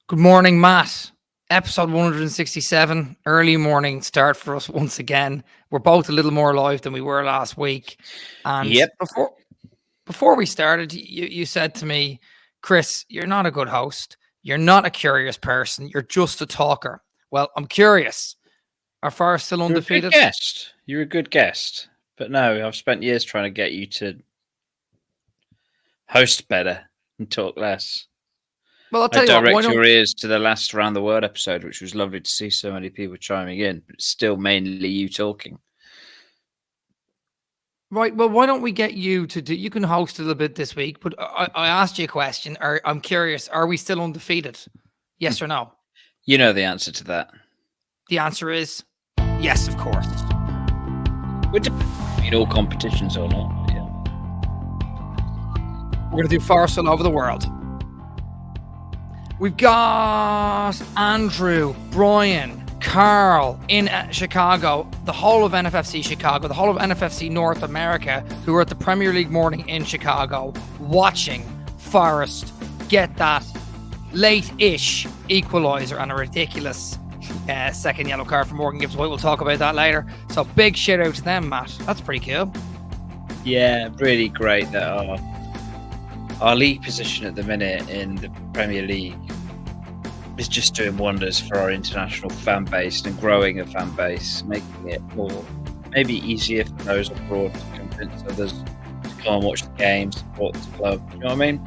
Good morning, Matt. Episode 167, early morning start for us once again. We're both a little more alive than we were last week. And Yep. before we started, you said to me, Chris, you're not a good host. You're not a curious person. You're just a talker. Well, I'm curious. Are Forest still You're a good undefeated? guest. You're a good guest. But no, I've spent years trying to get you to host better and talk less. Well, I'll I tell you what, why direct don't your ears to the last Around the World episode, which was lovely to see so many people chiming in, but it's still mainly you talking. Right. Well, why don't we get you to do? You can host a little bit this week, but I asked you a question. I'm curious. Are we still undefeated? Yes or no? You know the answer to that. The answer is yes, of course. Would in all competitions or not? Yeah. We're going to do Forest all over the world. We've got Andrew, Brian, Carl in Chicago, the whole of NFFC Chicago, the whole of NFFC North America, who are at the Premier League morning in Chicago, watching Forest get that late-ish equaliser and a ridiculous second yellow card for Morgan Gibbs White. We'll talk about that later. So big shout out to them, Matt. That's pretty cool. Yeah, really great that our league position at the minute in the Premier League is just doing wonders for our international fan base and growing a fan base, making it more maybe easier for those abroad to convince others to come and watch the game, support the club. You know what I mean?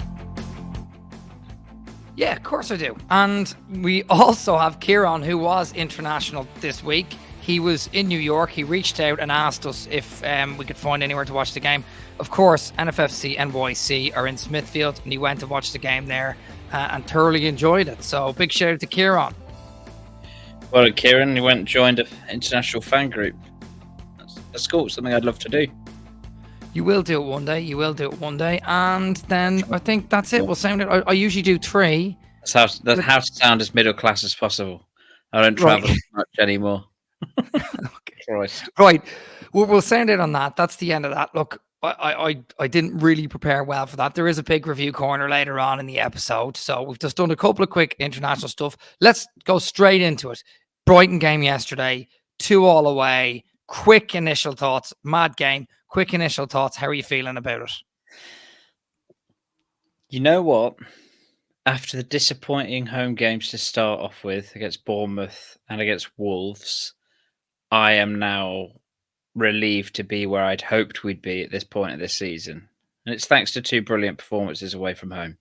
Yeah, of course I do. And we also have Kieran, who was international this week. He was in New York. He reached out and asked us if we could find anywhere to watch the game. Of course, NFFC NYC are in Smithfield, and he went to watch the game there and thoroughly enjoyed it. So big shout out to Kieran. Well, Kieran, he went and joined an international fan group. That's cool. It's something I'd love to do. You will do it one day. You will do it one day. And then I think that's it. We'll sound it. I usually do 3. That's how to sound as middle class as possible. I don't travel much anymore. Okay. Right. We'll sound it on that. That's the end of that. Look, I didn't really prepare well for that. There is a big review corner later on in the episode. So we've just done a couple of quick international stuff. Let's go straight into it. Brighton game yesterday, 2-2 away. Quick initial thoughts. Mad game. Quick initial thoughts. How are you feeling about it? You know what? After the disappointing home games to start off with against Bournemouth and against Wolves, I am now relieved to be where I'd hoped we'd be at this point of this season. And it's thanks to 2 brilliant performances away from home.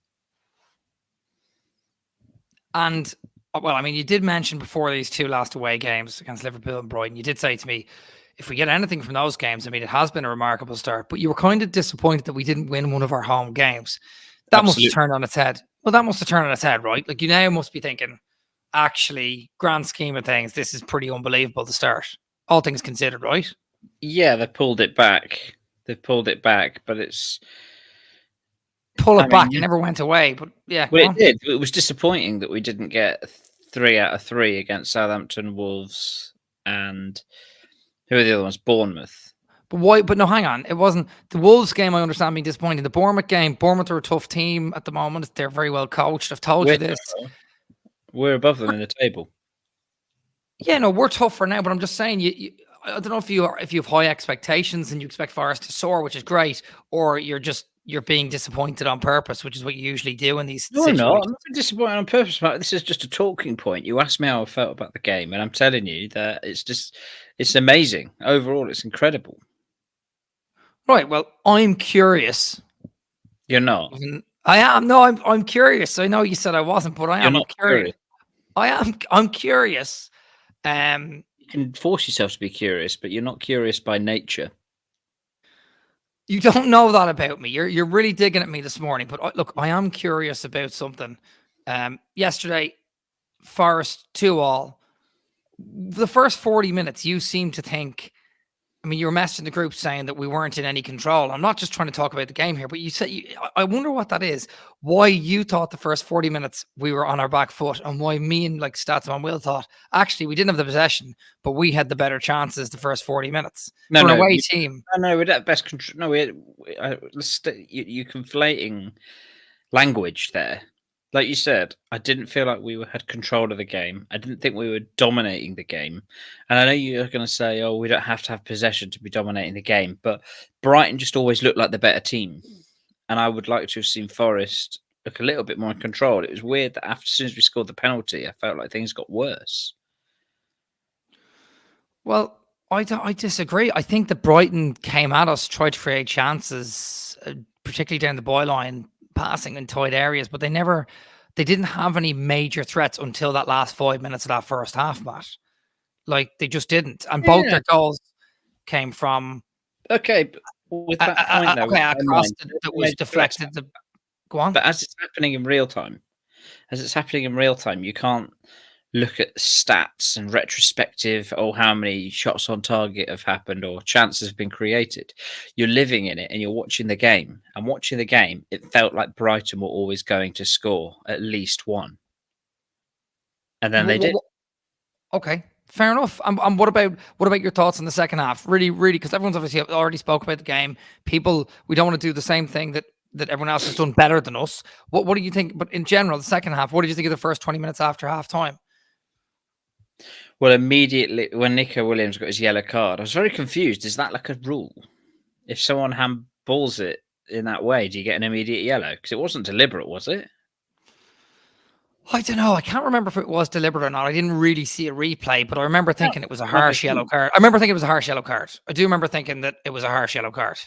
And, well, I mean, you did mention before these 2 last away games against Liverpool and Brighton, you did say to me, if we get anything from those games, I mean, it has been a remarkable start, but you were kind of disappointed that we didn't win one of our home games. That must have turned on its head. Well, that must have turned on its head, right? Like, you now must be thinking, actually, grand scheme of things, this is pretty unbelievable to start. All things considered, right? Yeah, they pulled it back. But it's... Pull it back. It never went away, but yeah. Well, it did. It was disappointing that we didn't get 3 out of 3 against Southampton, Wolves, and who are the other ones? Bournemouth. But why? But no, hang on. It wasn't the Wolves game. I understand being disappointing. The Bournemouth game. Bournemouth are a tough team at the moment. They're very well coached. I've told you this. We're above them in the table. Yeah, no, we're tougher now. But I'm just saying, I don't know if you have high expectations and you expect Forest to soar, which is great, or you're being disappointed on purpose, which is what you usually do in these situations. No, I'm not disappointed on purpose, Matt. This is just a talking point. You asked me how I felt about the game, and I'm telling you that it's amazing. Overall, it's incredible. Right. Well, I'm curious. You're not. I am. No, I'm curious. I know you said I wasn't, but I am. You're not curious. I'm curious. You can force yourself to be curious, but you're not curious by nature. You don't know that about me. You're really digging at me this morning. But look, I am curious about something. Yesterday, Forest 2-2. The first 40 minutes, you seem to think. I mean, you were messaging the group saying that we weren't in any control. I'm not just trying to talk about the game here, but you said I wonder what that is. Why you thought the first 40 minutes we were on our back foot, and why me and like Statsman Will thought actually we didn't have the possession, but we had the better chances the first 40 minutes. No, for an away team. No, we're at best control. No, you're conflating language there. like you said, I didn't feel like we had control of the game. I didn't think we were dominating the game. And I know you're going to say, oh, we don't have to have possession to be dominating the game. But Brighton just always looked like the better team. And I would like to have seen Forest look a little bit more in control. It was weird that as soon as we scored the penalty, I felt like things got worse. Well, I disagree. I think that Brighton came at us, tried to create chances, particularly down the byline, passing in tight areas, but they didn't have any major threats until that last 5 minutes of that first half, Matt. Like, they just didn't. And both their goals came from Okay, but with that point though, a cross that was deflected. Go on. But as it's happening in real time, you can't look at stats and retrospective, oh, how many shots on target have happened or chances have been created. You're living in it and you're watching the game. And watching the game, it felt like Brighton were always going to score at least one. And then they did. Okay, fair enough. And what about your thoughts on the second half? Really, because everyone's obviously already spoke about the game. People, we don't want to do the same thing that everyone else has done better than us. What do you think? But in general, the second half, what did you think of the first 20 minutes after half time? Well, immediately when Nico Williams got his yellow card, I was very confused. Is that like a rule? If someone handballs it in that way, do you get an immediate yellow? Because it wasn't deliberate, was it? I don't know. I can't remember if it was deliberate or not. I didn't really see a replay, but I remember thinking it was a harsh yellow card. I remember thinking it was a harsh yellow card. I do remember thinking that it was a harsh yellow card.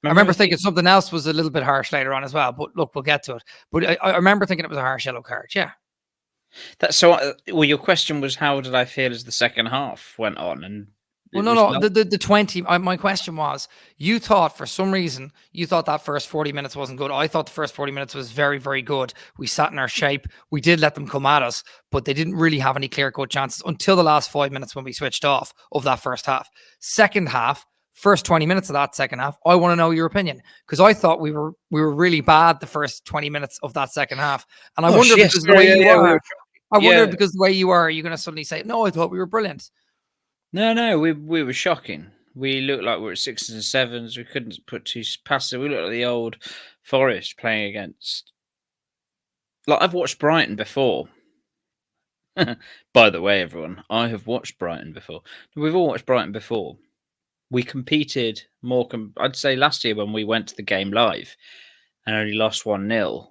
I remember thinking something else was a little bit harsh later on as well. But look, we'll get to it. But I remember thinking it was a harsh yellow card. Yeah. Well, your question was, how did I feel as the second half went on? And well, no. The 20. My question was, you thought for some reason that first 40 minutes wasn't good. I thought the first 40 minutes was very, very good. We sat in our shape. We did let them come at us, but they didn't really have any clear-cut chances until the last 5 minutes when we switched off of that first half. Second half, first 20 minutes of that second half, I want to know your opinion, because I thought we were really bad the first 20 minutes of that second half, and I wonder because the way you are. I wonder because the way you are you going to suddenly say, no, I thought we were brilliant? No, we were shocking. We looked like we were at 6s and 7s. We couldn't put two passes. We looked like the old Forest playing against. Like, I've watched Brighton before. By the way, everyone, I have watched Brighton before. We've all watched Brighton before. We competed more. I'd say last year when we went to the game live and only lost 1-0.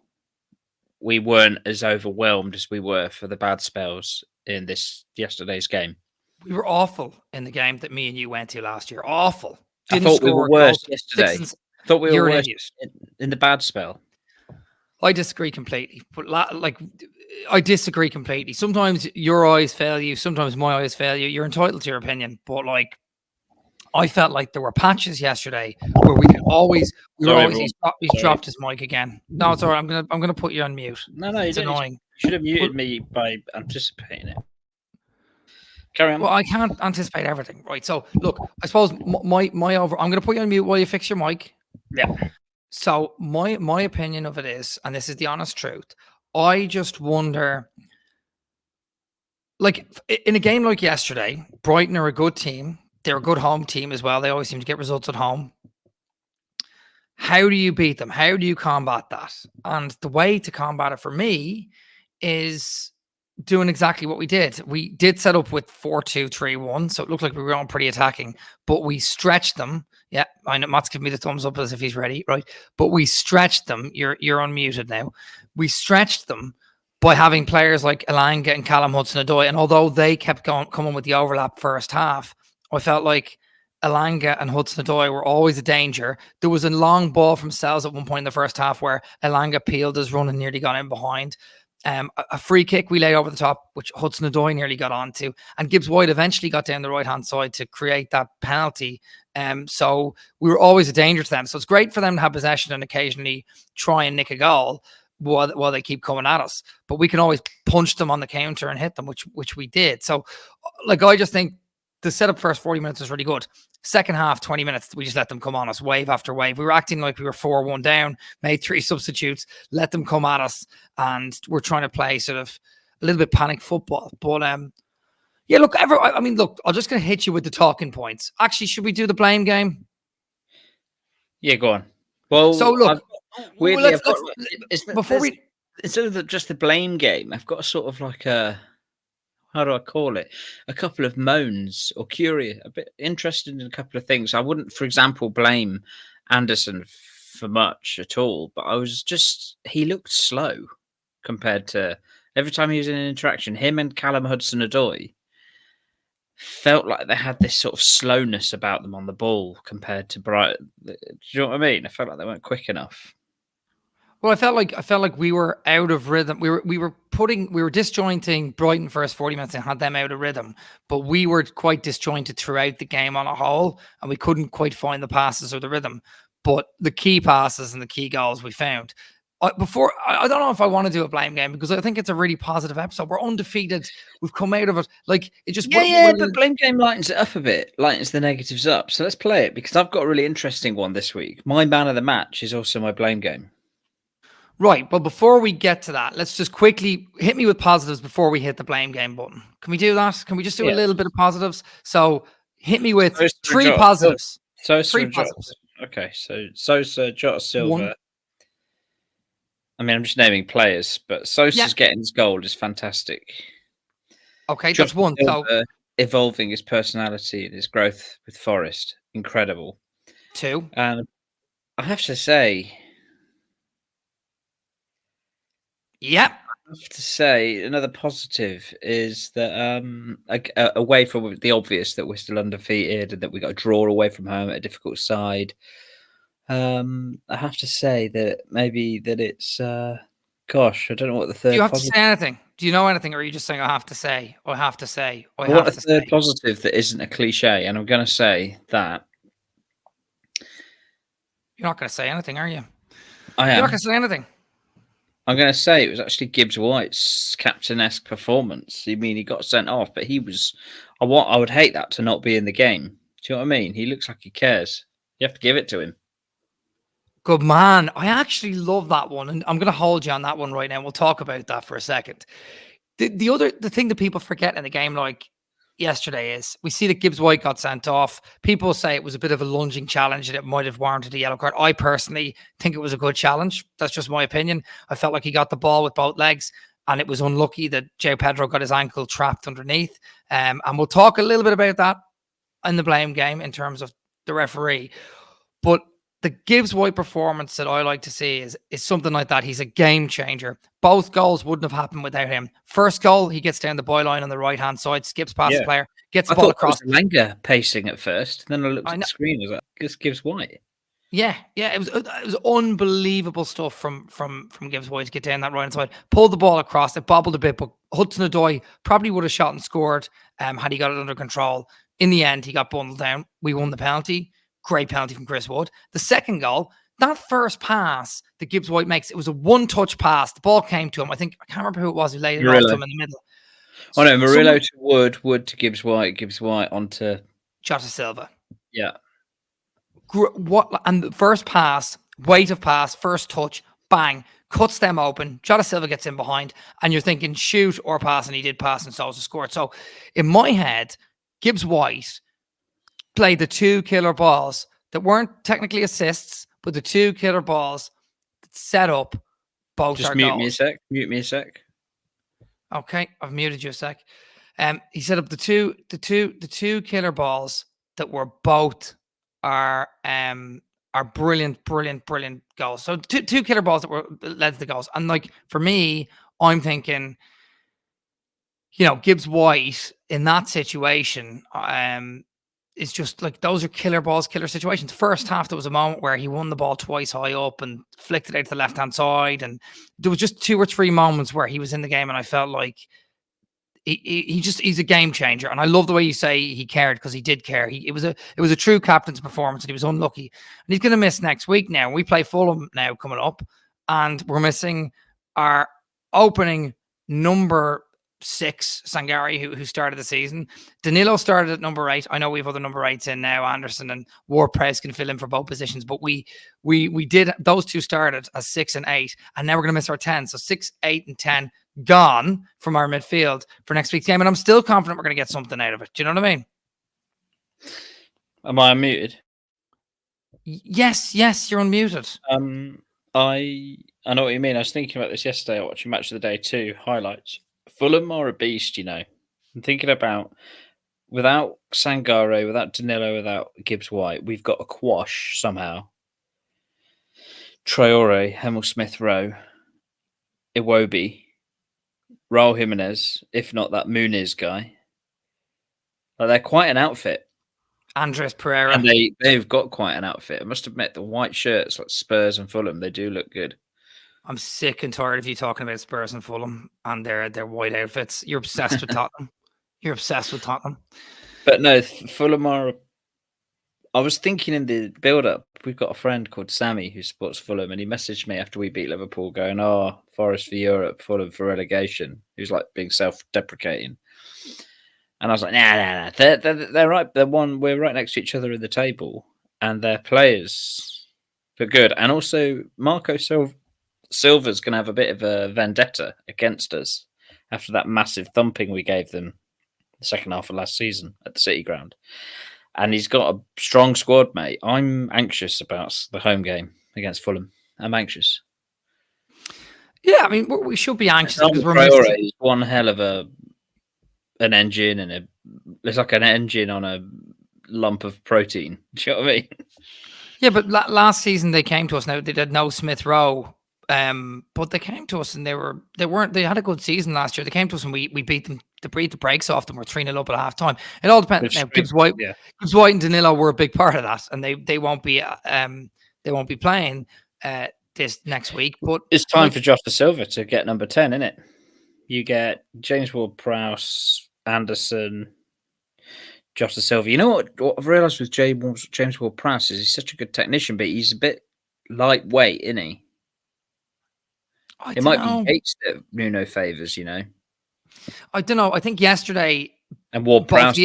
We weren't as overwhelmed as we were for the bad spells in yesterday's game. We were awful in the game that me and you went to last year. Awful. I thought we were worse yesterday. I thought we were worse in the bad spell. I disagree completely. But I disagree completely. Sometimes your eyes fail you. Sometimes my eyes fail you. You're entitled to your opinion. But I felt like there were patches yesterday where we could always. He's dropped his mic again. No, it's all right. I'm gonna put you on mute. No, it's annoying. You should have muted me by anticipating it. Carry on. Well, I can't anticipate everything, right? So look, I suppose my over. I'm gonna put you on mute while you fix your mic. Yeah. So my opinion of it is, and this is the honest truth, I just wonder. Like in a game like yesterday, Brighton are a good team. They're a good home team as well. They always seem to get results at home. How do you beat them? How do you combat that? And the way to combat it for me is doing exactly what we did. We did set up with 4-2-3-1, so it looked like we were on pretty attacking, but we stretched them. Yeah, I know Matt's giving me the thumbs up as if he's ready, right? But we stretched them. You're unmuted now. We stretched them by having players like Elanga and Callum Hudson-Odoi, and although they kept coming with the overlap first half, I felt like Elanga and Hudson-Odoi were always a danger. There was a long ball from Sells at one point in the first half where Elanga peeled his run and nearly got in behind. A free kick we laid over the top, which Hudson-Odoi nearly got onto, and Gibbs-White eventually got down the right-hand side to create that penalty. So we were always a danger to them. So it's great for them to have possession and occasionally try and nick a goal while they keep coming at us. But we can always punch them on the counter and hit them, which we did. So, I just think the setup first 40 minutes was really good. Second half, 20 minutes, we just let them come on us wave after wave. We were acting like we were 4-1 down, made 3 substitutes, let them come at us, and we're trying to play sort of a little bit panic football. But yeah, look, I'm just going to hit you with the talking points. Actually, should we do the blame game? Yeah, go on. Well, so look, weirdly, instead of just the blame game, I've got a sort of like a, how do I call it? A couple of moans or curious, a bit interested in a couple of things. I wouldn't, for example, blame Anderson for much at all, but I was just, he looked slow compared to every time he was in an interaction. Him and Callum Hudson-Odoi felt like they had this sort of slowness about them on the ball compared to Brighton. Do you know what I mean? I felt like they weren't quick enough. Well, I felt like we were out of rhythm. We were disjointing Brighton first 40 minutes and had them out of rhythm, but we were quite disjointed throughout the game on a whole, and we couldn't quite find the passes or the rhythm. But the key passes and the key goals we found. I don't know if I want to do a blame game because I think it's a really positive episode. We're undefeated. We've come out of it. Like it just But blame game lightens it up a bit, lightens the negatives up. So let's play it because I've got a really interesting one this week. My man of the match is also my blame game. Right, but before we get to that, let's just quickly hit me with positives before we hit the blame game button. Can we do that? Can we just do a little bit of positives? So hit me with three positives. Three positives. Okay, so Sosa, Jota Silva. I mean, I'm just naming players, but Sosa's getting his goal is fantastic. Okay, that's one. Silva, so evolving his personality and his growth with Forest, incredible. Two. And I have to say, yep. I have to say, another positive is that away from the obvious that we're still undefeated and that we got a draw away from home at a difficult side. I have to say that maybe that it's gosh, I don't know what the third. Do you have to say anything? Do you know anything, or are you just saying I have to say? I have to say. I want a third positive that isn't a cliche, and I'm going to say that. You're not going to say anything, are you? I am. You're not going to say anything. I'm going to say it was actually Gibbs White's captain-esque performance. I mean, he got sent off, but he was. I would hate that to not be in the game. Do you know what I mean? He looks like he cares. You have to give it to him. Good man. I actually love that one, and I'm going to hold you on that one right now. We'll talk about that for a second. The thing that people forget in a game like yesterday is we see that Gibbs White got sent off. People say it was a bit of a lunging challenge and it might have warranted a yellow card. I personally think it was a good challenge. That's just my opinion. I felt like he got the ball with both legs, and it was unlucky that João Pedro got his ankle trapped underneath. And we'll talk a little bit about that in the blame game in terms of the referee. But the Gibbs White performance that I like to see is something like that. He's a game changer. Both goals wouldn't have happened without him. First goal, he gets down the byline on the right-hand side, skips past the player, gets the ball across. I thought it was Langer pacing at first. Then I looked at the screen. I was like, this Gibbs White. Yeah, it was unbelievable stuff from Gibbs White to get down that right-hand side. Pulled the ball across. It bobbled a bit, but Hudson-Odoi probably would have shot and scored had he got it under control. In the end, he got bundled down. We won the penalty. Great penalty from Chris Wood. The second goal, that first pass that Gibbs White makes, it was a one-touch pass. The ball came to him. I can't remember who it was who laid it off to him in the middle. Oh no, Murillo to Wood, Wood to Gibbs White onto Jota Silva. Yeah. And the first pass, weight of pass, first touch, bang, cuts them open. Jota Silva gets in behind, and you're thinking shoot or pass, and he did pass, and Sosa scored. So in my head, Gibbs White played the two killer balls that weren't technically assists, but the two killer balls that set up both our goals. Mute me a sec. Okay, I've muted you a sec. He set up the two killer balls that were both our brilliant goals. So two killer balls that led to the goals. And like for me, I'm thinking, Gibbs White in that situation, it's just like those are killer balls, killer situations. First half, there was a moment where he won the ball twice high up and flicked it out to the left-hand side. And there was just 2 or 3 moments where he was in the game and I felt like he's a game changer. And I love the way you say he cared, because he did care. It was a true captain's performance, and he was unlucky. And he's going to miss next week now. We play Fulham now coming up, and we're missing our opening number 6, Sangari, who started the season. Danilo started at number 8. I know we have other number 8s in now. Anderson and Ward-Prowse can fill in for both positions, but we did, those two started as 6 and 8, and now we're going to miss our 10. So 6, 8, and 10 gone from our midfield for next week's game, and I'm still confident we're going to get something out of it. Do you know what I mean? Am I unmuted? Yes, you're unmuted. I I know what you mean. I was thinking about this yesterday, watching Match of the Day 2 highlights. Fulham are a beast, I'm thinking about, without Sangare, without Danilo, without Gibbs White, we've got a quash somehow. Traore, Hemel Smith Rowe, Iwobi, Raul Jimenez, if not that Muniz guy. Like, they're quite an outfit. Andres Pereira. And they've got quite an outfit. I must admit, the white shirts like Spurs and Fulham, they do look good. I'm sick and tired of you talking about Spurs and Fulham and their white outfits. You're obsessed with Tottenham. You're obsessed with Tottenham. But no, Fulham are. I was thinking in the build-up, we've got a friend called Sammy who supports Fulham, and he messaged me after we beat Liverpool, going, "Oh, Forest for Europe, Fulham for relegation." He was like being self-deprecating, and I was like, "Nah, they're right. We're right next to each other in the table, and their players are good, and also Marco Silva's going to have a bit of a vendetta against us after that massive thumping we gave them the second half of last season at the City Ground." And he's got a strong squad, mate. I'm anxious about the home game against Fulham. I'm anxious. Yeah, I mean, we should be anxious because we're missing. He's one hell of an engine, and it's like an engine on a lump of protein. Do you know what I mean? Yeah, but last season they came to us. Now they did no Smith Rowe, but they came to us and they had a good season last year. They came to us and we beat them. To beat the brakes off them. We're 3-0 up at half time. It all depends. Now, Gibbs White and Danilo were a big part of that, and they won't be playing this next week. But it's time for Josh Silva to get number 10, isn't it? You get James Ward-Prowse, Anderson, Josh Silva. You know what I've realised with James Ward-Prowse is he's such a good technician, but he's a bit lightweight, isn't he? It might be Yates that Nuno favours, I don't know. I think yesterday and Ward-Prowse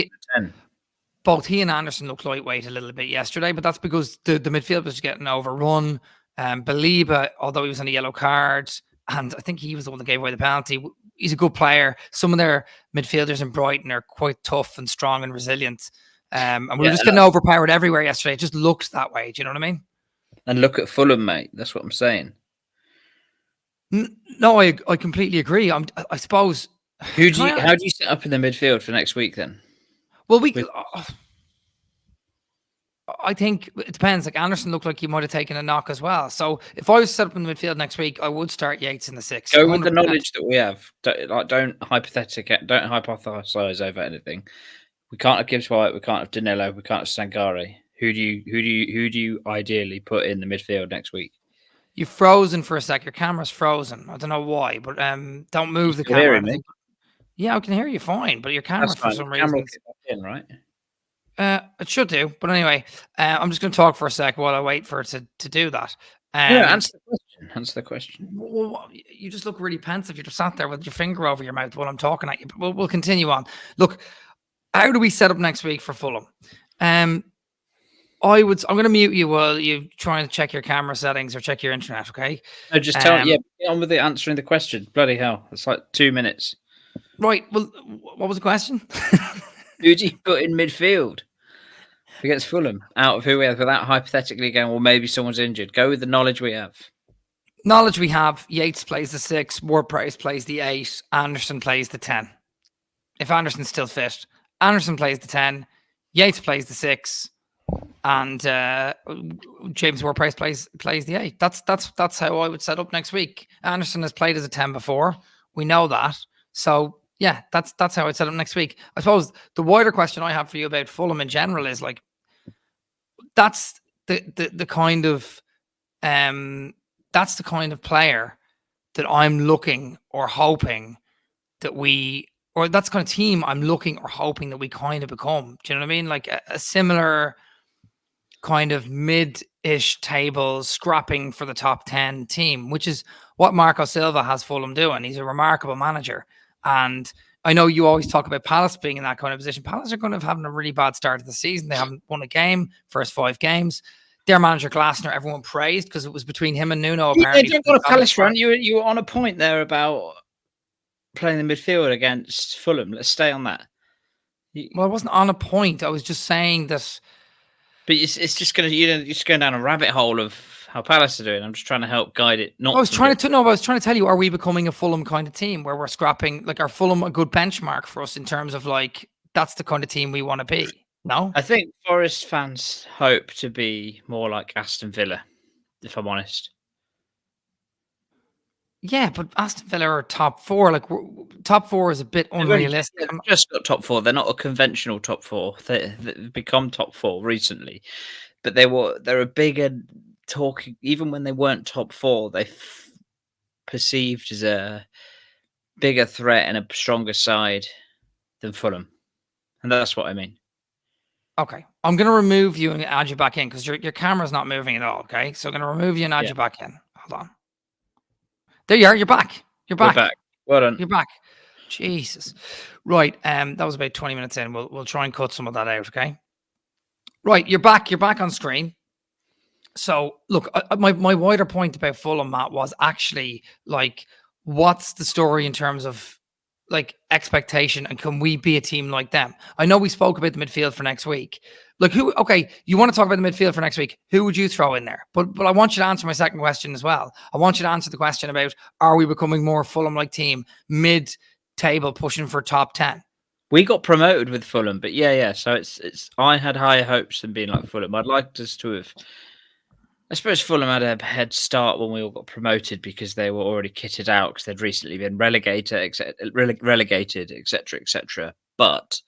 both he and Anderson looked lightweight a little bit yesterday, but that's because the midfield was getting overrun. Baliba, although he was on a yellow card, and I think he was the one that gave away the penalty. He's a good player. Some of their midfielders in Brighton are quite tough and strong and resilient. And we were just getting overpowered everywhere yesterday. It just looked that way. Do you know what I mean? And look at Fulham, mate. That's what I'm saying. No, I completely agree. I suppose. How do you set up in the midfield for next week then? Well, I think it depends. Like Anderson looked like he might have taken a knock as well. So if I was set up in the midfield next week, I would start Yates in the 6. Go with the knowledge that we have. Don't hypothesize over anything. We can't have Gibbs White. We can't have Danilo. We can't have Sangare. Who do you ideally put in the midfield next week? You've frozen for a sec. Your camera's frozen. I don't know why, but don't move the camera. Yeah, I can hear you fine, but your camera for some reason. Camera in, right? It should do, but anyway, I'm just going to talk for a sec while I wait for it to do that. Answer the question. Well, you just look really pensive. You just sat there with your finger over your mouth while I'm talking at you. But we'll continue on. Look, how do we set up next week for Fulham? I'm going to mute you while you try and check your camera settings or check your internet. Okay? No, just tell. Get on with answering the question. Bloody hell, it's like 2 minutes. Right. Well, what was the question? Who do you put in midfield against Fulham out of who we have without hypothetically going, well, maybe someone's injured? Go with the knowledge we have. Yates plays the 6, Ward-Prowse plays the 8, Anderson plays the 10. If Anderson's still fit, Anderson plays the 10, Yates plays the 6, and James Ward-Prowse plays the 8. That's how I would set up next week. Anderson has played as a 10 before. We know that. So yeah, that's how I'd set up next week. I suppose the wider question I have for you about Fulham in general is like, that's the kind of that's the kind of player that I'm looking or hoping that or that's the kind of team I'm looking or hoping that we kind of become. Do you know what I mean? Like a similar kind of mid-ish table scrapping for the top 10 team, which is what Marco Silva has Fulham doing. He's a remarkable manager. And I know you always talk about Palace being in that kind of position. Palace are going to have having a really bad start of the season. They haven't won a game, first 5 games. Their manager Glasner, everyone praised because it was between him and Nuno. Apparently, don't go to Palace run. You were on a point there about playing the midfield against Fulham. Let's stay on that. Well, I wasn't on a point. I was just saying that. But it's just going to you're just going down a rabbit hole of how Palace are doing. I'm just trying to help guide it. I was trying to tell you, are we becoming a Fulham kind of team where we're scrapping, like, are Fulham a good benchmark for us in terms of like that's the kind of team we want to be? No. I think Forest fans hope to be more like Aston Villa, if I'm honest. Yeah, but Aston Villa are top four. Like, top four is a bit unrealistic. They've just got top four. They're not a conventional top four. They've become top four recently, but they're a bigger talking. Even when they weren't top four, they perceived as a bigger threat and a stronger side than Fulham, and that's what I mean. Okay, I'm gonna remove you and add you back in because your camera's not moving at all. Okay, so I'm gonna remove you and add you back in. Hold on. There you are. You're back. You're back. We're back. Well done. You're back. Jesus. Right. That was about 20 minutes in. We'll try and cut some of that out. Okay. Right. You're back. You're back on screen. So look, my wider point about Fulham, Matt, was actually like, what's the story in terms of like expectation, and can we be a team like them? I know we spoke about the midfield for next week. Like, who? Okay, you want to talk about the midfield for next week? Who would you throw in there? But I want you to answer my second question as well. I want you to answer the question about, are we becoming more Fulham-like team, mid-table, pushing for top 10? We got promoted with Fulham, but yeah. So it's. I had higher hopes than being like Fulham. I'd like us to have. I suppose Fulham had a head start when we all got promoted because they were already kitted out because they'd recently been relegated, etc. But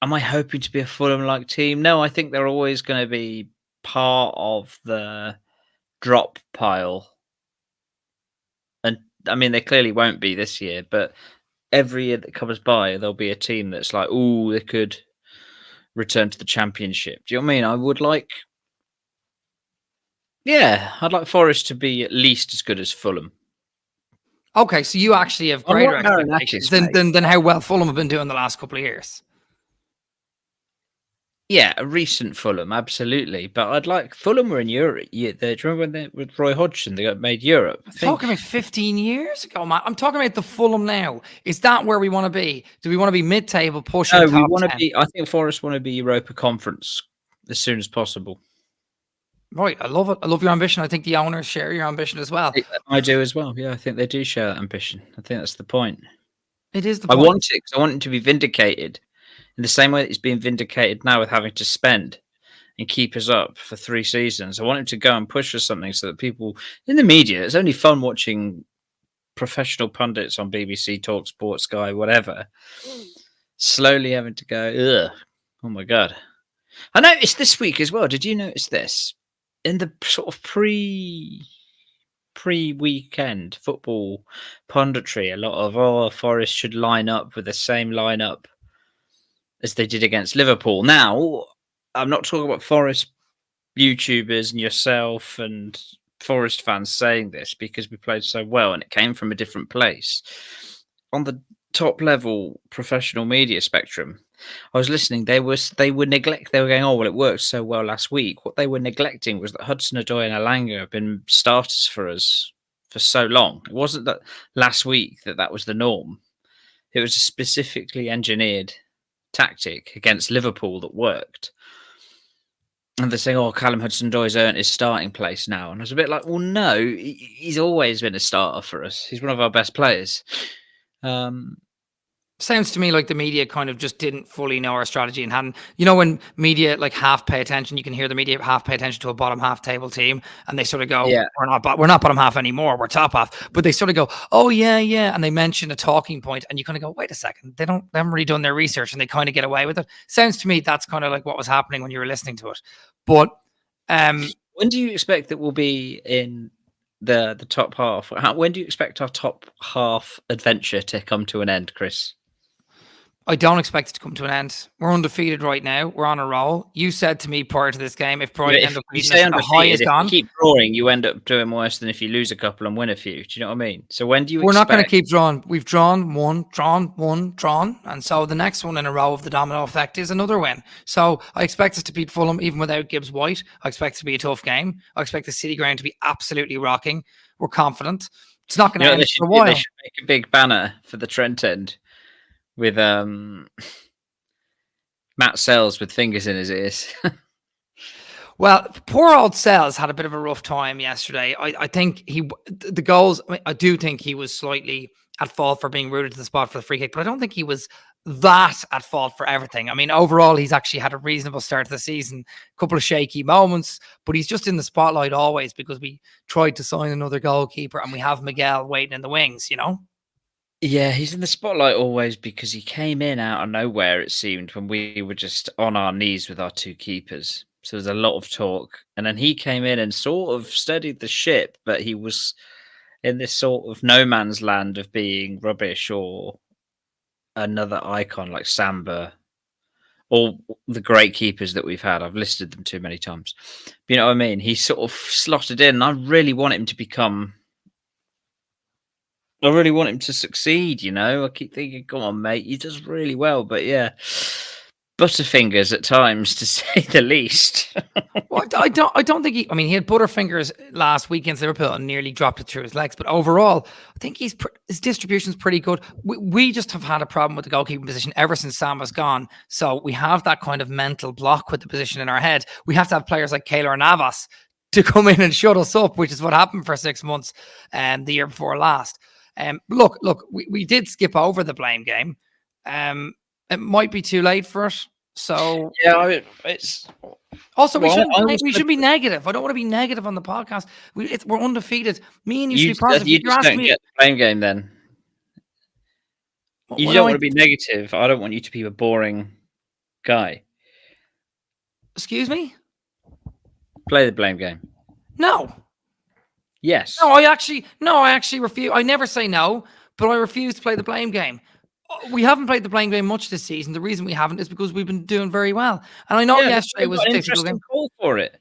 am I hoping to be a Fulham-like team? No, I think they're always going to be part of the drop pile. And I mean, they clearly won't be this year, but every year that comes by, there'll be a team that's like, oh, they could return to the Championship. Do you know what I mean? I would like... Yeah, I'd like Forest to be at least as good as Fulham. Okay, so you actually have greater expectations than how well Fulham have been doing the last couple of years. Yeah, a recent Fulham, absolutely. But I'd like... Fulham were in Europe. Yeah, do you remember when they, with Roy Hodgson, they got made Europe? I'm talking about 15 years ago, Matt. I'm talking about the Fulham now. Is that where we want to be? Do we want to be mid-table, pushing top 10? We want to be... I think Forest want to be Europa Conference as soon as possible. Right, I love it. I love your ambition. I think the owners share your ambition as well. I do as well. Yeah, I think they do share that ambition. I think that's the point. It is the point. I want it because I want it to be vindicated in the same way that it's being vindicated now with having to spend and keep us up for 3 seasons. I want him to go and push for something so that people in the media, it's only fun watching professional pundits on BBC, Talk Sport, Sky, whatever, slowly having to go, ugh, oh my God. I noticed this week as well. Did you notice this? In the sort of pre-weekend football punditry, a lot of Forest should line up with the same lineup as they did against Liverpool. Now, I'm not talking about Forest YouTubers and yourself and Forest fans saying this because we played so well and it came from a different place. On the top level professional media spectrum, I was listening. They were going, oh well, it worked so well last week. What they were neglecting was that Hudson-Odoi and Elanga have been starters for us for so long. It wasn't that last week that was the norm. It was a specifically engineered tactic against Liverpool that worked. And they're saying, oh, Callum Hudson-Odoi's earned his starting place now. And I was a bit like, well, no, he's always been a starter for us. He's one of our best players. Sounds to me like the media kind of just didn't fully know our strategy and hadn't, when media like half pay attention, you can hear the media half pay attention to a bottom half table team and they sort of go, yeah, we're not bottom half anymore, we're top half. But they sort of go, oh yeah. And they mention a talking point and you kind of go, wait a second, they haven't really done their research and they kind of get away with it. Sounds to me that's kind of like what was happening when you were listening to it. But when do you expect that we'll be in the top half? When do you expect our top half adventure to come to an end, Chris? I don't expect it to come to an end. We're undefeated right now. We're on a roll. You said to me prior to this game, if Brighton end up beating us, the high is gone. If you keep drawing, you end up doing worse than if you lose a couple and win a few. Do you know what I mean? So when do you We're not going to keep drawing. We've drawn one, drawn. And so the next one in a row of the domino effect is another win. So I expect us to beat Fulham even without Gibbs White. I expect it to be a tough game. I expect the City ground to be absolutely rocking. We're confident. It's not going to end for a while. They should make a big banner for the Trent end with Matt Sells with fingers in his ears. Well, poor old Sells had a bit of a rough time yesterday. I think the goals, I do think he was slightly at fault for being rooted to the spot for the free kick, but I don't think he was that at fault for everything. I mean, overall, he's actually had a reasonable start to the season, a couple of shaky moments, but he's just in the spotlight always because we tried to sign another goalkeeper and we have Miguel waiting in the wings, Yeah, he's in the spotlight always because he came in out of nowhere, it seemed, when we were just on our knees with our two keepers. So there's a lot of talk. And then he came in and sort of steadied the ship, but he was in this sort of no man's land of being rubbish or another icon like Samba or the great keepers that we've had. I've listed them too many times. But you know what I mean? He sort of slotted in, and I really want him to become. I really want him to succeed, I keep thinking, come on, mate, he does really well. But yeah, butterfingers at times, to say the least. Well, I don't think he. I mean, he had butterfingers last week against Liverpool and nearly dropped it through his legs. But overall, I think his distribution's pretty good. We just have had a problem with the goalkeeping position ever since Samba's gone. So we have that kind of mental block with the position in our head. We have to have players like Keylor Navas to come in and shut us up, which is what happened for 6 months the year before last. Look, we did skip over the blame game. It might be too late for it. So yeah, it's also we should be negative. I don't want to be negative on the podcast. We're undefeated. Me and you should be positive. You just don't get the blame game then. You don't want to be negative. I don't want you to be a boring guy. Excuse me? Play the blame game. No. Yes. No, I actually refuse. I never say no, but I refuse to play the blame game. We haven't played the blame game much this season. The reason we haven't is because we've been doing very well. And I know yesterday was an interesting call for it.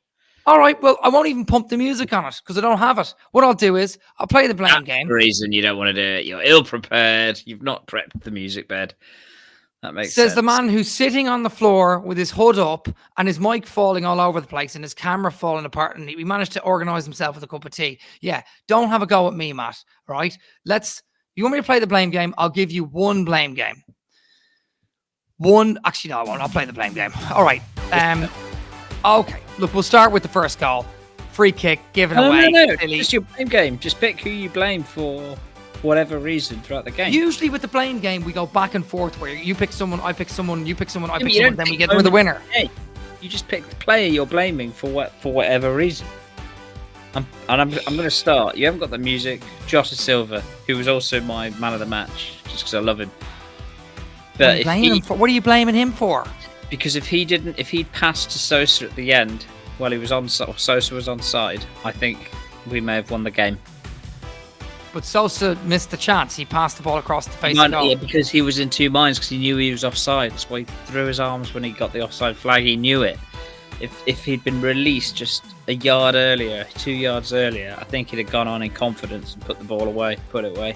All right, well, I won't even pump the music on it because I don't have it. What I'll do is I'll play the blame game. The reason you don't want to do it, you're ill-prepared. You've not prepped the music bed. That makes sense. Says the man who's sitting on the floor with his hood up and his mic falling all over the place and his camera falling apart, and he managed to organise himself with a cup of tea. Yeah, don't have a go at me, Matt. Right? You want me to play the blame game? I'll give you one blame game. Actually, no, I won't. I'll play the blame game. All right. Okay. Look, we'll start with the first goal. Free kick, given away. No. Just your blame game. Just pick who you blame for whatever reason throughout the game. Usually with the blame game, we go back and forth where you pick someone, I pick someone, you pick someone, I pick someone, then we get the winner. You just pick the player you're blaming for whatever reason. I'm going to start. You haven't got the music. Jota Silva, who was also my man of the match, just because I love him. But what are you blaming him for? Because if he'd passed to Sosa at the end while he was Sosa was onside, I think we may have won the game. But Sosa missed the chance. He passed the ball across the face of goal. Yeah, because he was in two minds because he knew he was offside. That's why he threw his arms when he got the offside flag. He knew it. If he'd been released just a yard earlier, 2 yards earlier, I think he'd have gone on in confidence and put it away.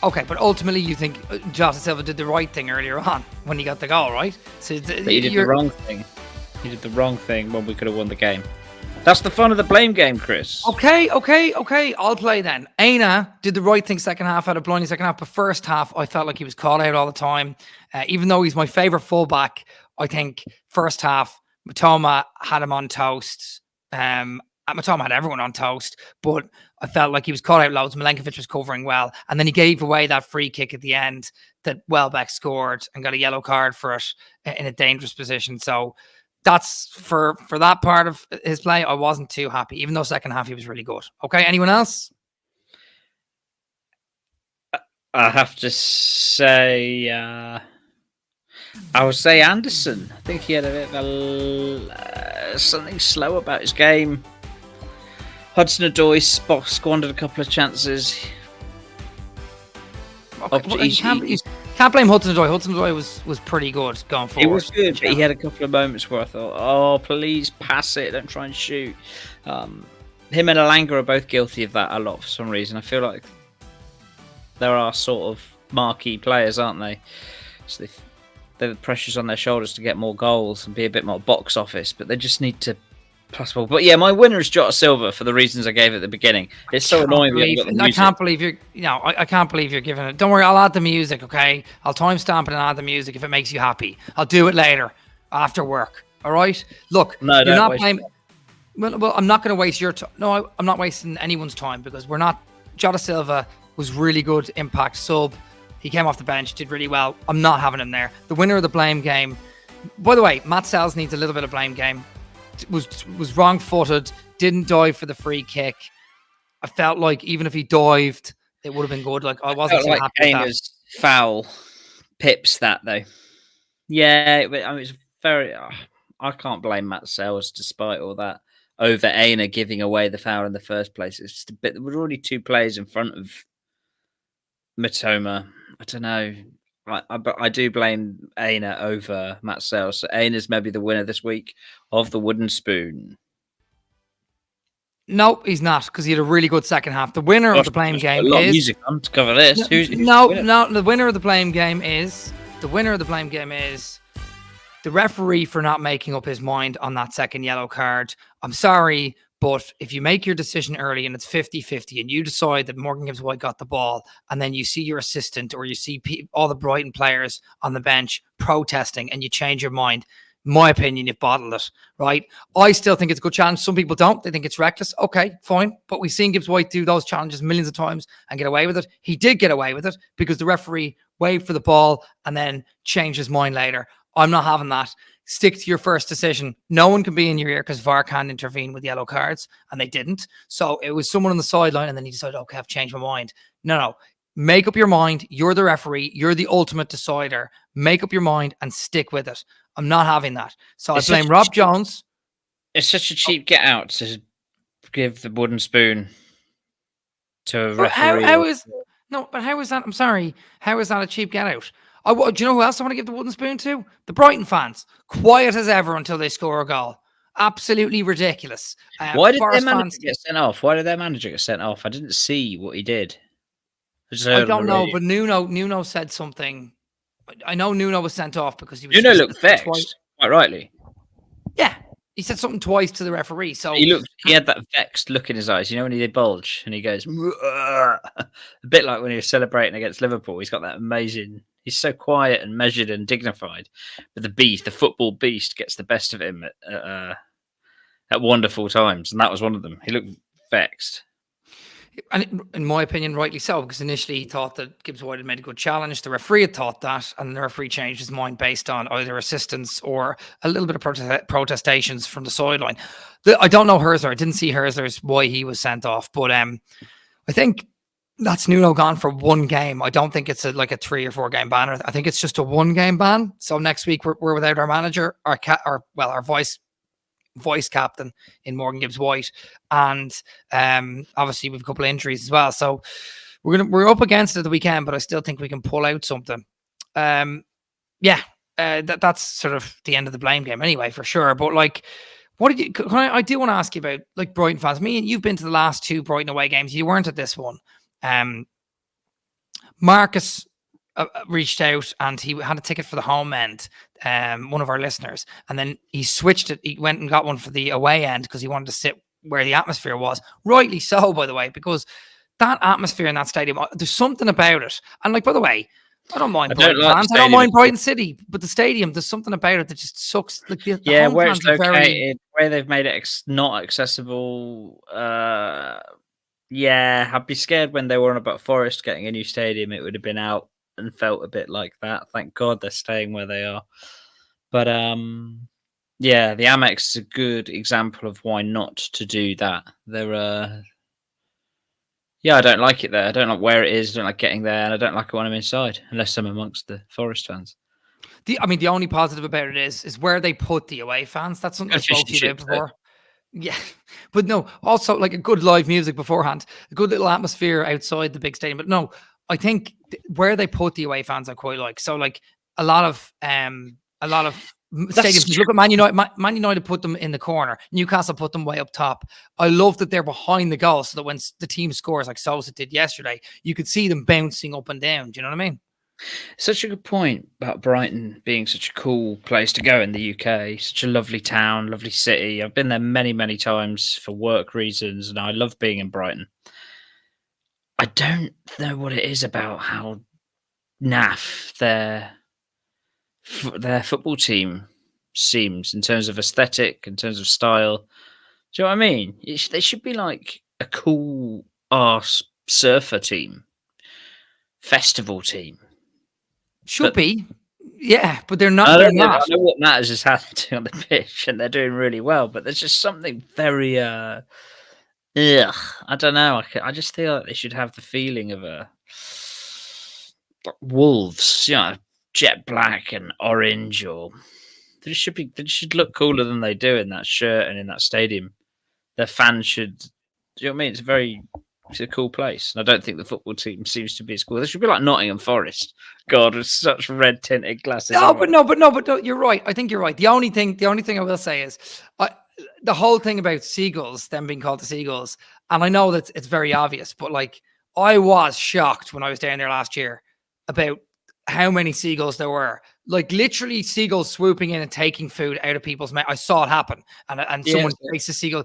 Okay, but ultimately you think Jota Silva did the right thing earlier on when he got the goal, right? But he did the wrong thing. He did the wrong thing when we could have won the game. That's the fun of the blame game, Chris. Okay. I'll play then. Aina did the right thing second half, had a blinding second half, but first half I felt like he was called out all the time. Even though he's my favourite fullback, I think first half Matoma had him on toast. Matoma had everyone on toast, but I felt like he was caught out loads. Milenkovic was covering well, and then he gave away that free kick at the end that Welbeck scored and got a yellow card for it in a dangerous position. So that's for that part of his play. I wasn't too happy, even though second half he was really good. Okay, anyone else? I have to say, I would say Anderson. I think he had a bit of something slow about his game. Hudson-Odoi squandered a couple of chances. Okay, you can't blame Hudson-Odoi. Hudson-Odoi was pretty good going forward. He was good, but he had a couple of moments where I thought, oh, please pass it, don't try and shoot. Him and Alanga are both guilty of that a lot for some reason. I feel like there are sort of marquee players, aren't they? So the pressure's on their shoulders to get more goals and be a bit more box office, but they just need to possible. But yeah, my winner is Jota Silva for the reasons I gave at the beginning. It's so annoying. I can't believe you're. I can't believe you're giving it. Don't worry, I'll add the music. Okay, I'll timestamp it and add the music if it makes you happy. I'll do it later after work. All right. Look, No, you're don't not waste. blaming. Well, I'm not going to waste your time. No, I'm not wasting anyone's time because we're not. Jota Silva was really good impact sub. He came off the bench, did really well. I'm not having him there. The winner of the blame game. By the way, Matt Sells needs a little bit of blame game. Was wrong-footed, didn't dive for the free kick. I felt like even if he dived, it would have been good. Like I wasn't too Like happy with that. Kana's foul pips that though. Yeah, I mean, it's very. I can't blame Matt Sells despite all that over Aina giving away the foul in the first place. It's just a bit. There were already two players in front of Matoma. I don't know. But I do blame Aina over Matt Sells. So Aina's maybe the winner this week of the wooden spoon. Nope, he's not because he had a really good second half. The winner of the blame game a lot is of music on to cover this. Who's no. The winner of the blame game is the referee for not making up his mind on that second yellow card. I'm sorry, but if you make your decision early and it's 50-50 and you decide that Morgan Gibbs White got the ball and then you see your assistant or you see all the Brighton players on the bench protesting and you change your mind, my opinion, you've bottled it, right? I still think it's a good challenge. Some people don't. They think it's reckless. Okay, fine. But we've seen Gibbs White do those challenges millions of times and get away with it. He did get away with it because the referee waved for the ball and then changed his mind later. I'm not having that. Stick to your first decision. No one can be in your ear because VAR can't intervene with yellow cards, and they didn't. So it was someone on the sideline, and then he decided, okay, I've changed my mind. No. Make up your mind. You're the referee. You're the ultimate decider. Make up your mind and stick with it. I'm not having that. So I blame Rob Jones. It's such a cheap get out to give the wooden spoon to a referee. How is that? I'm sorry. How is that a cheap get out? Do you know who else I want to give the wooden spoon to? The Brighton fans. Quiet as ever until they score a goal. Absolutely ridiculous. Why did their manager get sent off? Why did their manager get sent off? I didn't see what he did. I don't know, but Nuno said something. I know Nuno was sent off because he was. Nuno looked vexed, quite rightly. Yeah, he said something twice to the referee. So he had that vexed look in his eyes. You know when he bulge and he goes, a bit like when he was celebrating against Liverpool. He's got that amazing. He's so quiet and measured and dignified. But the football beast, gets the best of him at wonderful times, and that was one of them. He looked vexed. And in my opinion, rightly so, because initially he thought that Gibbs White had made a good challenge. The referee had thought that, and the referee changed his mind based on either assistance or a little bit of protestations from the sideline. I don't know Herzler. I didn't see Herzler's why he was sent off, but I think that's Nuno gone for one game. I don't think it's like a 3 or 4 game ban. I think it's just a 1 game ban. So next week we're without our manager, our vice captain in Morgan Gibbs White, and obviously we've a couple of injuries as well. So we're up against it the weekend, but I still think we can pull out something. That's sort of the end of the blame game anyway, for sure. But like, what did you? I do want to ask you about like Brighton fans. Me and you've been to the last 2 Brighton away games. You weren't at this one. Marcus reached out and he had a ticket for the home end, one of our listeners, and then he switched it. He went and got one for the away end because he wanted to sit where the atmosphere was. Rightly so, by the way, because that atmosphere in that stadium, there's something about it. And like, by the way, I don't mind Brighton fans. I don't mind Brighton City, but the stadium, there's something about it that just sucks. Like the home where fans it's are located, where they've made it not accessible. I'd be scared when they were on about Forest getting a new stadium. It would have been out and felt a bit like that. Thank God they're staying where they are. But the Amex is a good example of why not to do that. I don't like it there. I don't like where it is. I don't like getting there, and I don't like it when I'm inside, unless I'm amongst the Forest fans. The only positive about it is where they put the away fans. That's something I spoke to you about before. Yeah, but no, also like a good live music beforehand, a good little atmosphere outside the big stadium. But no, I think where they put the away fans I quite like. So like a lot of stadiums. Look at Man United. Man United put them in the corner. Newcastle put them way up top. I love that they're behind the goal, so that when the team scores, like Sosa did yesterday, you could see them bouncing up and down. Do you know what I mean? Such a good point about Brighton being such a cool place to go in the UK. Such a lovely town, lovely city. I've been there many, many times for work reasons, and I love being in Brighton. I don't know what it is about how naff their football team seems in terms of aesthetic, in terms of style. Do you know what I mean? They should be like a cool arse surfer team, festival team. Should be. Yeah, but they're not. I They're don't know. I not. know what matters is how they're doing on the pitch, and they're doing really well. But there's just something very, ugh. I don't know. I just feel like they should have the feeling of a wolves, jet black and orange, or they should be. They should look cooler than they do in that shirt and in that stadium. Their fans should. Do you know what I mean? It's a cool place, and I don't think the football team seems to be as cool. They should be like Nottingham Forest. God, with such red tinted glasses. But no. You're right. I think you're right. The only thing I will say is, the whole thing about seagulls, them being called the seagulls, and I know that it's very obvious, but like I was shocked when I was down there last year about how many seagulls there were. Like literally seagulls swooping in and taking food out of people's mouth. I saw it happen, and someone takes a seagull.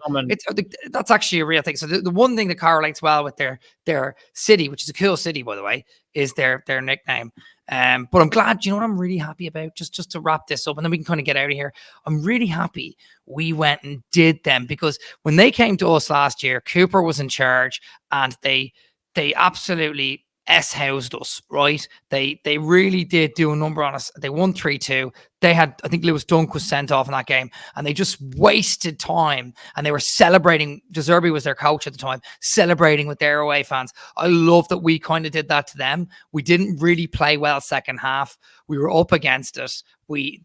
That's actually a real thing. So the one thing that correlates well with their city, which is a cool city by the way, is their nickname. But I'm glad. You know what I'm really happy about? Just to wrap this up, and then we can kind of get out of here. I'm really happy we went and did them, because when they came to us last year, Cooper was in charge, and they absolutely housed us, right? They really did do a number on us. They won 3-2. They had, I think Lewis Dunk was sent off in that game, and they just wasted time, and they were celebrating. De Zerbi was their coach at the time, celebrating with their away fans. I love that we kind of did that to them. We didn't really play well second half. We were up against it. We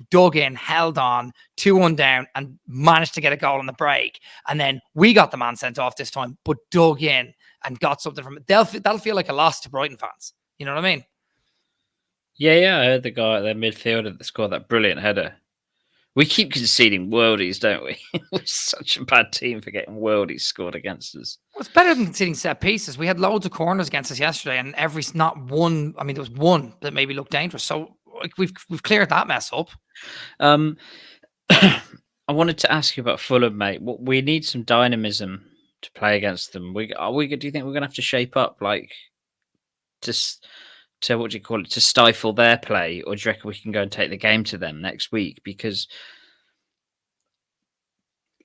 dug in, held on, 2-1 down, and managed to get a goal on the break. And then we got the man sent off this time, but dug in and got something from it. That'll feel like a loss to Brighton fans. You know what I mean? Yeah. I heard the guy, their midfielder, that scored that brilliant header. We keep conceding worldies, don't we? We're such a bad team for getting worldies scored against us. Well, it's better than conceding set pieces. We had loads of corners against us yesterday, and not one. I mean, there was one that maybe looked dangerous. So like, we've cleared that mess up. I wanted to ask you about Fulham, mate. We need some dynamism to play against them. Do you think we're gonna have to shape up, like, to what do you call it, to stifle their play, or do you reckon we can go and take the game to them next week? Because,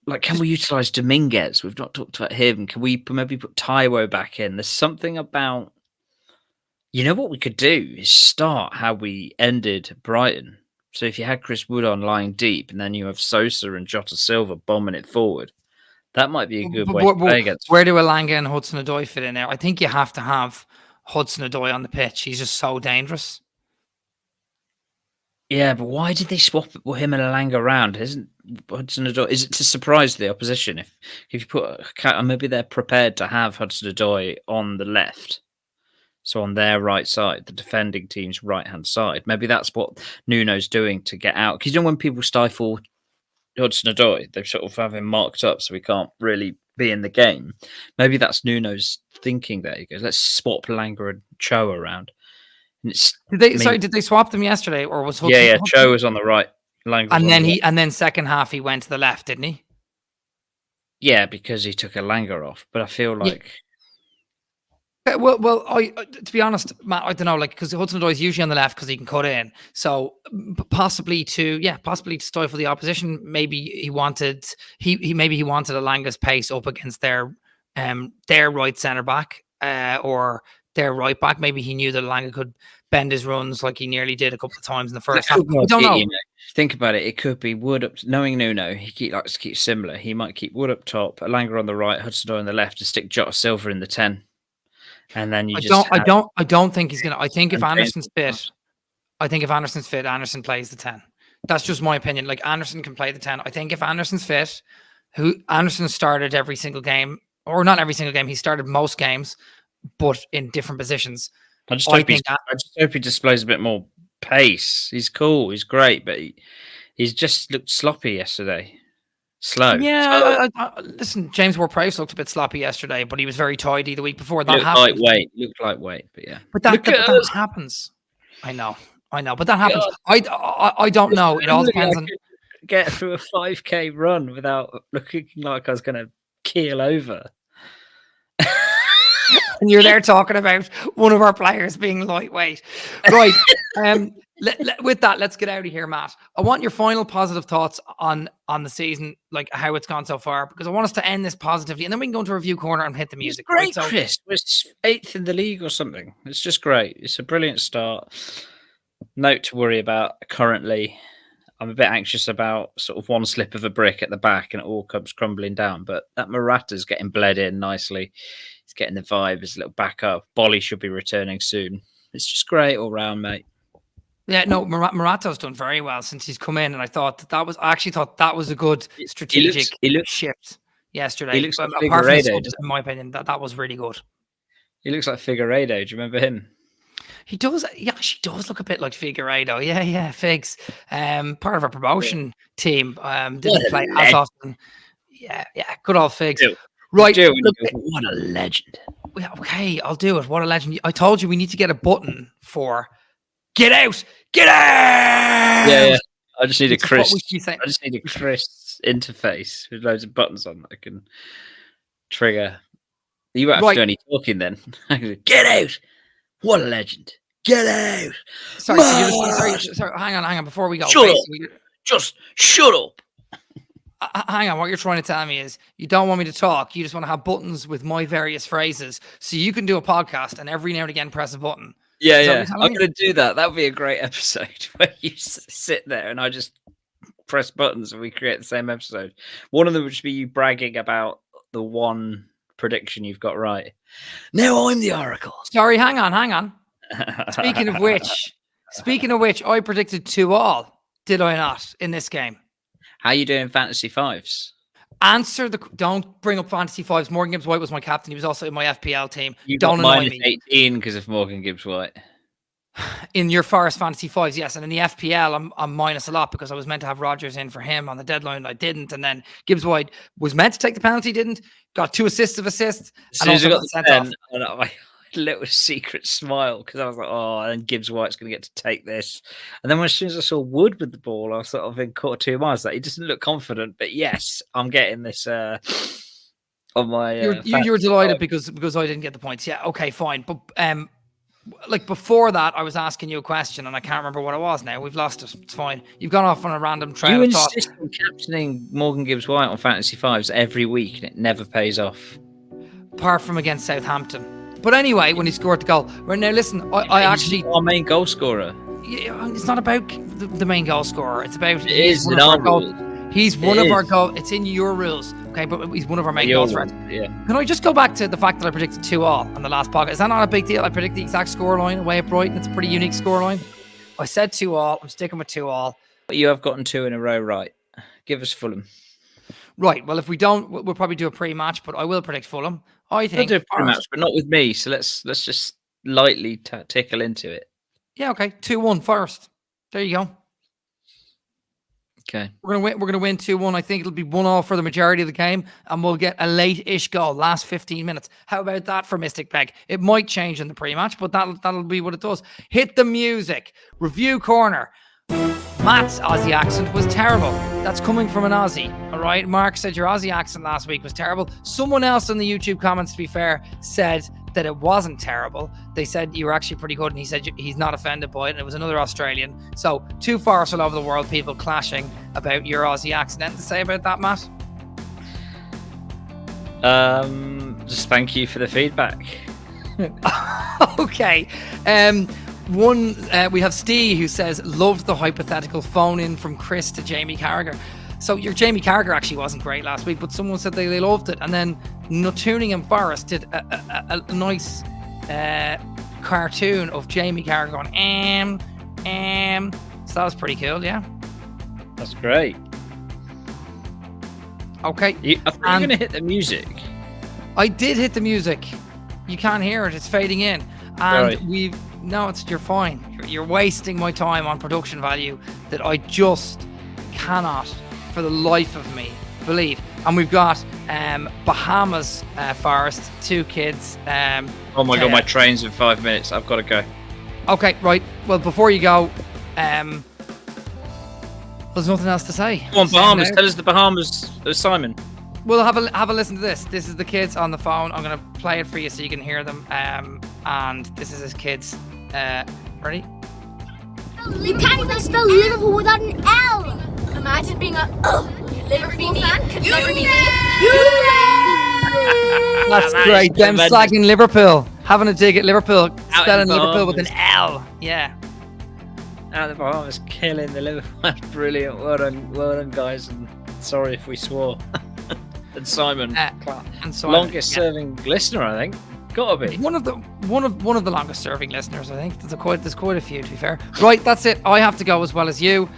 like, can we utilize Dominguez? We've not talked about him. Can we maybe put Taiwo back in? There's something about, what we could do is start how we ended Brighton. So if you had Chris Wood on lying deep, and then you have Sosa and Jota Silva bombing it forward, that might be a good way to play against. Where do Elanga and Hudson-Odoi fit in there? I think you have to have Hudson-Odoi on the pitch. He's just so dangerous. Yeah, but why did they swap him and Elanga around? Isn't Hudson-Odoi? Is it to surprise the opposition? If you put maybe they're prepared to have Hudson-Odoi on the left, so on their right side, the defending team's right hand side. Maybe that's what Nuno's doing to get out. Because when people stifle Hudson-Odoi, they sort of have him marked up, so he can't really be in the game. Maybe that's Nuno's thinking there. He goes, let's swap Elanga and Cho around. Did they swap them yesterday, or was Hudson? Yeah. Cho was on the right, and then second half he went to the left, didn't he? Yeah, because he took Elanga off. But I feel like, well, to be honest, Matt, I don't know, like, because Hudson-Odoi is usually on the left because he can cut in. So possibly to stifle the opposition. Maybe he wanted Elanga's pace up against their right centre back, or their right back. Maybe he knew that Elanga could bend his runs like he nearly did a couple of times in the first half. I don't know. Think about it. It could be Wood up. Knowing Nuno, he likes to keep similar. He might keep Wood up top, Elanga on the right, Hudson-Odoi on the left, and stick Jota Silva in the 10. And then I don't think he's gonna. I think if Anderson's fit, Anderson plays the 10. That's just my opinion. Like, Anderson can play the 10. I think if Anderson's fit, Anderson started every single game, or not every single game, he started most games, but in different positions. I just hope he displays a bit more pace. He's cool, he's great, but he's just looked sloppy yesterday. Slow. Yeah, listen, James Ward-Prowse looked a bit sloppy yesterday, but he was very tidy the week before. That happened. Looked lightweight, but yeah. But that happens. I know, but that happens. I don't know. It all depends on. Get through a 5K run without looking like I was going to keel over. And you're there talking about one of our players being lightweight. Right. With that, let's get out of here, Matt. I want your final positive thoughts on the season, like how it's gone so far, because I want us to end this positively, and then we can go into review corner and hit the music. Great, right? So, Chris. We're 8th in the league or something. It's just great. It's a brilliant start. Note to worry about currently. I'm a bit anxious about sort of one slip of a brick at the back and it all comes crumbling down. But that Morata's getting bled in nicely. He's getting the vibe. His little backup. Bolly should be returning soon. It's just great all round, mate. Yeah, no, Morata's done very well since he's come in, and I actually thought that was a good strategic shift yesterday. He looks like apart from the Figueiredo, subs, in my opinion, that was really good. He looks like Figueiredo. Do you remember him? He does. He actually does look a bit like Figueiredo. Yeah, Figs. Part of our promotion team. Didn't play as often. Yeah, good old Figs. Right. What a legend. Yeah, okay, I'll do it. What a legend. I told you we need to get a button for get out. Yeah. I just need a Chris. I just need a Chris interface with loads of buttons on that I can trigger. You won't have to do any talking then. Get out. What a legend. Get out. Sorry, hang on. Before we go. Shut up. Just shut up. Hang on. What you're trying to tell me is you don't want me to talk. You just want to have buttons with my various phrases so you can do a podcast and every now and again press a button. Yeah. I'm going to do that. That would be a great episode where you sit there and I just press buttons and we create the same episode. One of them would just be you bragging about the one prediction you've got right. Now I'm the Oracle. Sorry, hang on. Speaking of which, I predicted 2-2, did I not, in this game? How you doing fantasy fives? Don't bring up fantasy fives. Morgan Gibbs-White was my captain. He was also in my FPL team. You don't got annoy me. 18 because of Morgan Gibbs-White. In your Forest fantasy fives, yes. And in the FPL, I'm minus a lot because I was meant to have Rodgers in for him on the deadline. I didn't. And then Gibbs-White was meant to take the penalty, didn't. Got 2 assists. As soon as I got the 10, my little secret smile because I was like, oh, and Gibbs-White's going to get to take this. And then as soon as I saw Wood with the ball, I was sort of in quarter 2 miles. Like, he doesn't look confident, but yes, I'm getting this on my. You were delighted because I didn't get the points. Yeah, okay, fine. But like before that, I was asking you a question and I can't remember what it was now. We've lost it. It's fine. You've gone off on a random trail of thought. You insist on captaining Morgan Gibbs-White on Fantasy Fives every week and it never pays off. Apart from against Southampton. But anyway, when he scored the goal. Right, now listen, I actually... our main goal scorer. It's not about the main goal scorer. It's about... It is in our rules. He's one of our goals. It's in your rules. Okay, but he's one of our main goal threats. Yeah. Can I just go back to the fact that I predicted 2-2 on the last podcast? Is that not a big deal? I predict the exact scoreline away at Brighton. It's a pretty unique scoreline. I said 2-2. I'm sticking with 2-2. But you have gotten 2 in a row right. Give us Fulham. Right. Well, if we don't, we'll probably do a pre-match, but I will predict Fulham. I think we'll do a pre-match, but not with me. So let's just lightly tickle into it. Yeah. Okay. 2-1 Forest. There you go. Okay. We're gonna win 2-1. I think it'll be 1-1 for the majority of the game, and we'll get a late-ish goal, last 15 minutes. How about that for Mystic Peg? It might change in the pre-match, but that'll be what it does. Hit the music. Review corner. Matt's Aussie accent was terrible. That's coming from an Aussie, all right? Mark said your Aussie accent last week was terrible. Someone else in the YouTube comments, to be fair, said that it wasn't terrible. They said you were actually pretty good, and he said he's not offended by it, and it was another Australian. So 2 Forests all over the world, people clashing about your Aussie accent. Anything to say about that, Matt? Just thank you for the feedback. Okay. We have Steve who says, loved the hypothetical phone in from Chris to Jamie Carragher. So your Jamie Carragher actually wasn't great last week, but someone said they loved it. And then Nottooningham Forest did a nice cartoon of Jamie Carragher going, So that was pretty cool, yeah? That's great. Okay. I thought you were going to hit the music. I did hit the music. You can't hear it. It's fading in. And No, you're fine. You're wasting my time on production value that I just cannot, for the life of me, believe. And we've got Bahamas Forest, 2 kids. Oh my God, my train's in 5 minutes. I've got to go. Okay, right. Well, before you go, there's nothing else to say. Come on, Bahamas. Tell us the Bahamas, Simon. We'll have a listen to this. This is the kids on the phone. I'm gonna play it for you so you can hear them. And this is his kids. Ready? You can't even spell Liverpool without an L. Imagine being a Liverpool fan. Could never be me. That's great. Them slagging Liverpool, having a dig at Liverpool, spelling Liverpool with an L. Yeah. Out of the Bahamas, killing the Liverpool. That's brilliant. Well done, guys. And sorry if we swore. And Simon, longest serving listener, I think. Gotta be one of the longest serving listeners. I think there's quite a few, to be fair. Right, that's it. I have to go as well as you.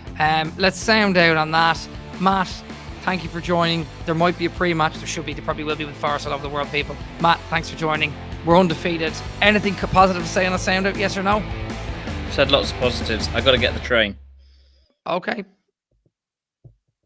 Let's sound out on that. Matt, thank you for joining. There might be a pre-match. There should be. There probably will be with Forest all over the world, people. Matt, thanks for joining. We're undefeated. Anything positive to say on a sound out? Yes or no? said lots of positives. I got to get the train. Okay.